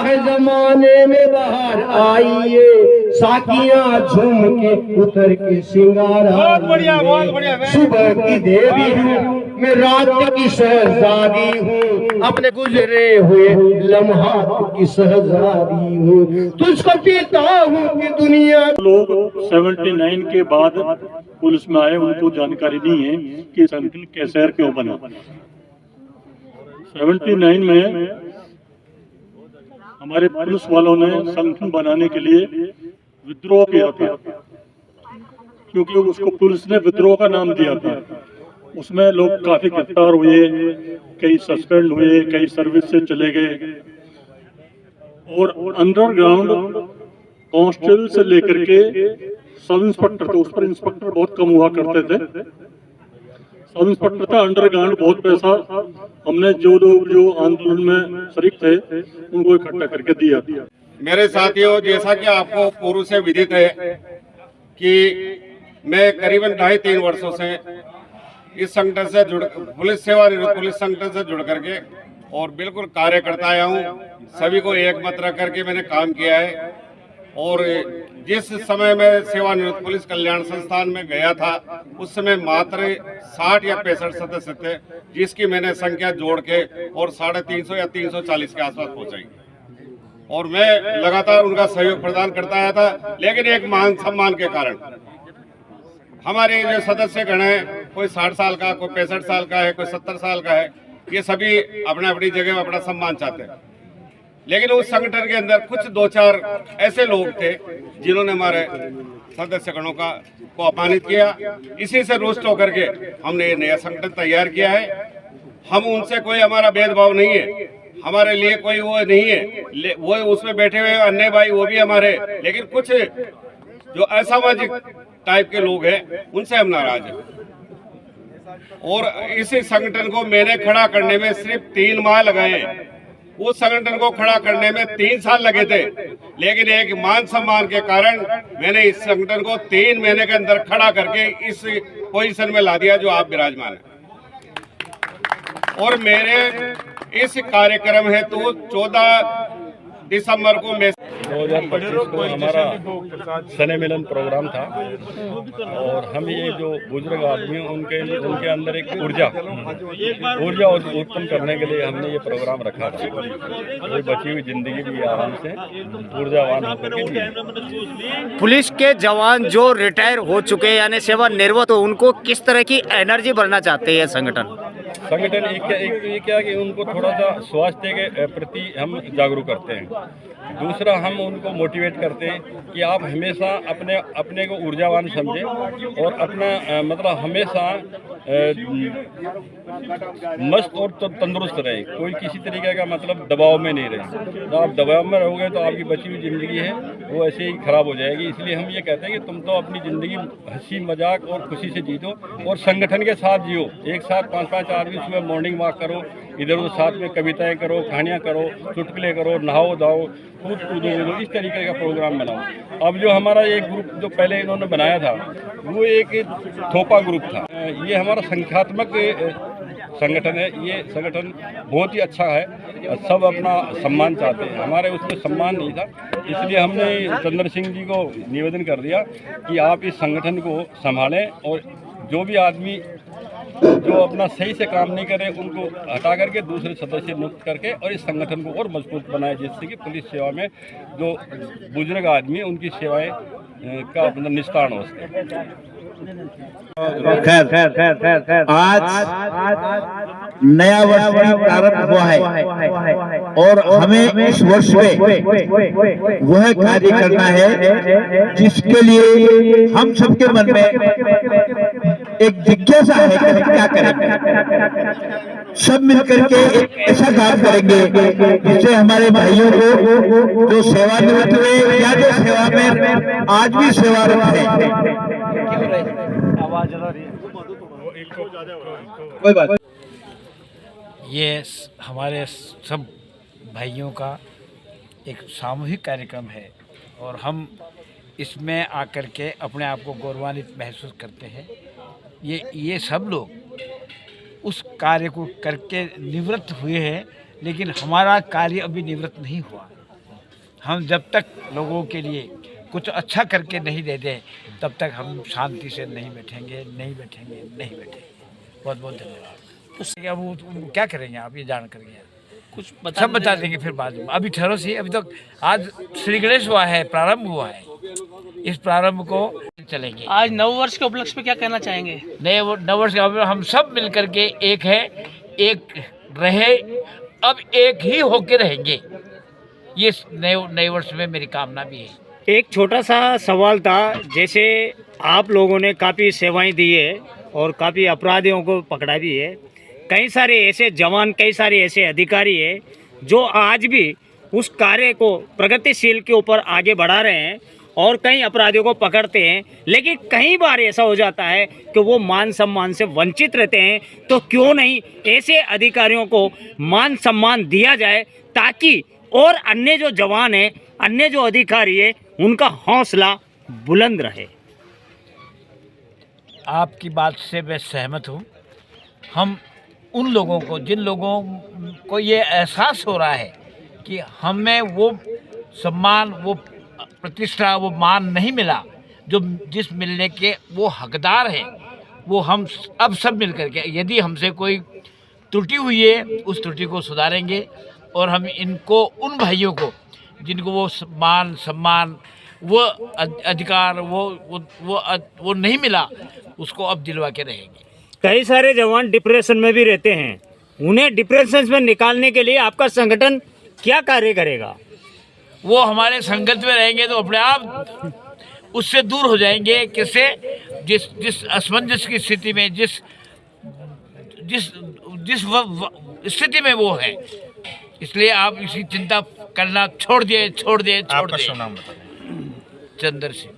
है जमाने में बाहर आइए, साकियां झूम के उतर के सिंगार। बहुत बढ़िया, बहुत बढ़िया। सुबह की देवी हूँ मैं, रात की शहजादी हूँ, अपने गुजरे हुए लम्हात की शहजादी हूँ, तुझको पीता हूँ कि दुनिया। लोग 79 के बाद पुलिस में आए, उनको जानकारी नहीं है कि संगठन कैसर क्यों बना। 79 में हमारे पुलिस वालों ने संगठन बनाने के लिए विद्रोह किया था, क्योंकि उसको पुलिस ने विद्रोह का नाम दिया था। उसमें लोग काफी गिरफ्तार हुए, कई सस्पेंड हुए, कई सर्विस से चले गए, और अंडरग्राउंड कांस्टेबल से लेकर के सब इंस्पेक्टर, तो उस पर इंस्पेक्टर बहुत कम हुआ करते थे। सब इंस्पेक्टर था, अंडरग्राउंड बहुत पैसा हमने जो लोग जो आंदोलन में शरीक थे उनको इकट्ठा करके दिया। मेरे साथियों, जैसा कि आपको पूर्व से विदित है कि मैं करीबन 2.5-3 वर्षों से इस संगठन से जुड़, पुलिस सेवानिवृत्त पुलिस संगठन से जुड़ करके और बिल्कुल कार्य करता आया हूँ। सभी को एक मत रख करके मैंने काम किया है। और जिस समय मैं सेवानिवृत्त पुलिस कल्याण संस्थान में गया था, उस समय मात्र 60 या 65 सदस्य थे, जिसकी मैंने संख्या जोड़ के और 350 या 340 के आसपास पहुंचाई। और मैं लगातार उनका सहयोग प्रदान करता आया था। लेकिन एक मान सम्मान के कारण हमारे जो सदस्य गण है, कोई 60 साल का, कोई 65 साल का है, कोई 70 साल का है, ये सभी अपने अपनी जगह अपना सम्मान चाहते हैं। लेकिन उस संगठन के अंदर कुछ 2-4 ऐसे लोग थे जिन्होंने हमारे सदस्य गणों को अपमानित किया। इसी से रुष्ट होकर के हमने ये नया संगठन तैयार किया है। हम उनसे कोई हमारा भेदभाव नहीं है, हमारे लिए कोई वो नहीं है, वो उसमें बैठे हुए अन्य भाई वो भी हमारे, लेकिन कुछ जो असामाजिक टाइप के लोग हैं उनसे हम नाराज हैं। और इसी संगठन को मैंने खड़ा करने में सिर्फ 3 माह लगाए। उस संगठन को खड़ा करने में 3 साल लगे थे, लेकिन एक मान सम्मान के कारण मैंने इस संगठन को 3 महीने के अंदर खड़ा करके इस पोजीशन में ला दिया जो आप विराजमान हैं। और मेरे इस कार्यक्रम हेतु 14 दिसंबर को मैं 2025 को हमारा सने मिलन प्रोग्राम था, और हम ये जो बुजुर्ग आदमी हैं उनके अंदर एक ऊर्जा उत्पन्न करने के लिए हमने ये प्रोग्राम रखा था। कोई बची हुई जिंदगी भी आराम से ऊर्जावान होकर के जिए। पुलिस के जवान जो रिटायर हो चुके हैं यानी सेवानिवृत्त, तो उनको किस तरह की एनर्जी भरना चाहते हैं संगठन एक क्या कि उनको थोड़ा सा स्वास्थ्य के प्रति हम जागरूक करते हैं। दूसरा, हम उनको मोटिवेट करते हैं कि आप हमेशा अपने को ऊर्जावान समझें और अपना मतलब हमेशा मस्त और तंदुरुस्त रहे। कोई किसी तरीके का मतलब दबाव में नहीं रहे। तो आप दबाव में रहोगे तो आपकी बची हुई ज़िंदगी है वो ऐसे ही खराब हो जाएगी। इसलिए हम ये कहते हैं कि तुम तो अपनी ज़िंदगी हंसी मजाक और खुशी से जी दो और संगठन के साथ जियो। एक साथ 5-5 आदमी सुबह मॉर्निंग वॉक करो, इधर उधर साथ में कविताएं करो, कहानियाँ करो, चुटकुले करो, नहाओ धाओ, कूद कूदो, इस तरीके का प्रोग्राम बनाओ। अब जो हमारा एक ग्रुप जो पहले इन्होंने बनाया था वो एक थोपा ग्रुप था। ये हमारा संख्यात्मक संगठन है। ये संगठन बहुत ही अच्छा है, सब अपना सम्मान चाहते हैं। हमारे उसमें सम्मान नहीं था, इसलिए हमने चंद्र सिंह जी को निवेदन कर दिया कि आप इस संगठन को संभालें और जो भी आदमी जो अपना सही से काम नहीं करे उनको हटा करके दूसरे सदस्य नियुक्त करके और इस संगठन को और मजबूत बनाए, जिससे कि पुलिस सेवा में जो बुजुर्ग आदमी है उनकी सेवाएं का अपना निस्तारण हो सके। खैर आज नया वर्ष भी प्रारंभ हुआ है और हमें इस वर्ष में वह कार्य करना है जिसके लिए हम सबके मन में एक जिज्ञासा है कि हम क्या करेंगे। सब मिलकर के एक ऐसा काम करेंगे जिससे हमारे भाइयों को जो सेवानिवृत्त हुए या जो सेवा में आज भी सेवारत है, कोई बात। ये हमारे सब भाइयों का एक सामूहिक कार्यक्रम है और हम इसमें आकर के अपने आप को गौरवान्वित महसूस करते हैं। ये सब लोग उस कार्य को करके निवृत्त हुए हैं, लेकिन हमारा कार्य अभी निवृत्त नहीं हुआ। हम जब तक लोगों के लिए कुछ अच्छा करके नहीं दे दें तब तक हम शांति से नहीं बैठेंगे। बहुत बहुत धन्यवाद। अब वो क्या करेंगे आप ये जान करेंगे, कुछ सब बता देंगे फिर बाद में। अभी ठहरो सी, अभी तो आज श्री गणेश हुआ है, प्रारंभ हुआ है, इस प्रारंभ को चलेंगे। आज नववर्ष के उपलक्ष्य में क्या कहना चाहेंगे? नववर्ष का हम सब मिलकर के एक है, एक रहे, अब एक ही होके रहेंगे। ये नए वर्ष में मेरी कामना भी है। एक छोटा सा सवाल था, जैसे आप लोगों ने काफ़ी सेवाएं दी है और काफ़ी अपराधियों को पकड़ा भी है, कई सारे ऐसे जवान, कई सारे ऐसे अधिकारी है जो आज भी उस कार्य को प्रगतिशील के ऊपर आगे बढ़ा रहे हैं और कई अपराधियों को पकड़ते हैं, लेकिन कई बार ऐसा हो जाता है कि वो मान सम्मान से वंचित रहते हैं। तो क्यों नहीं ऐसे अधिकारियों को मान सम्मान दिया जाए ताकि और अन्य जो जवान हैं, अन्य जो अधिकारी है, उनका हौसला बुलंद रहे। आपकी बात से मैं सहमत हूँ। हम उन लोगों को, जिन लोगों को ये एहसास हो रहा है कि हमें वो सम्मान, वो प्रतिष्ठा, वो मान नहीं मिला जो जिस मिलने के वो हकदार हैं, वो हम अब सब मिल कर के, यदि हमसे कोई त्रुटि हुई है उस त्रुटि को सुधारेंगे और हम इनको, उन भाइयों को जिनको वो मान सम्मान, वो अधिकार, वो नहीं मिला, उसको अब दिलवा के रहेंगे। कई सारे जवान डिप्रेशन में भी रहते हैं, उन्हें डिप्रेशन में निकालने के लिए आपका संगठन क्या कार्य करेगा? वो हमारे संगत में रहेंगे तो अपने आप उससे दूर हो जाएंगे। किससे? जिस असमंजस की स्थिति में, जिस स्थिति में वो है। इसलिए आप इसी चिंता करना छोड़ दिए। आपका शुभ नाम बताइए। चंद्र सिंह।